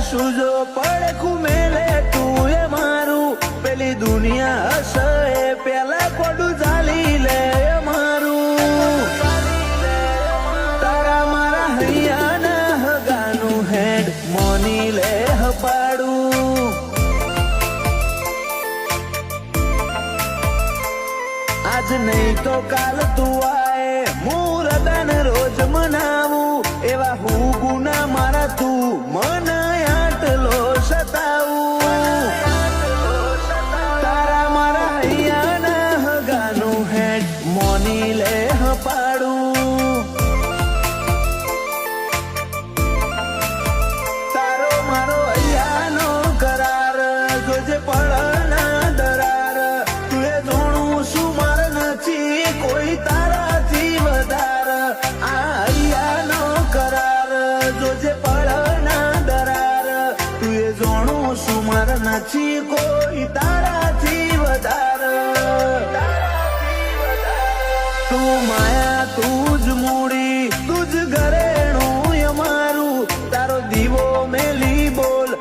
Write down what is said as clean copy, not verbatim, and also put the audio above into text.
સુજો પડખું મેલે તું એ મારું પેલી દુનિયા હશે પેલા કોડું ચાલી લે મારું તારા મારા હૈયાના હગાનું હેડ મોની લે હપાડું આજ નહીં તો કાલ તું આય મુરદાન રોજ મનાવું એવા હું ગુના મારા તું મન આટલો સતાવું તારા મારા હૈયાના હગાનું હેડ મોની લે હપાડું તારો મારો હૈયાનો કરાર જોજે પડના દરાર તું એ જોણું શું માર નથી કોઈ તારાથી વધાર આ હૈયાનો કરાર જોજે પડના દરાર તું એ જોણું શું માર નથી કોઈ તારાથી વધાર તું માયા તું જ મૂડી તું જ ઘરેણું અમારું તારો દીવો મેલી બોલ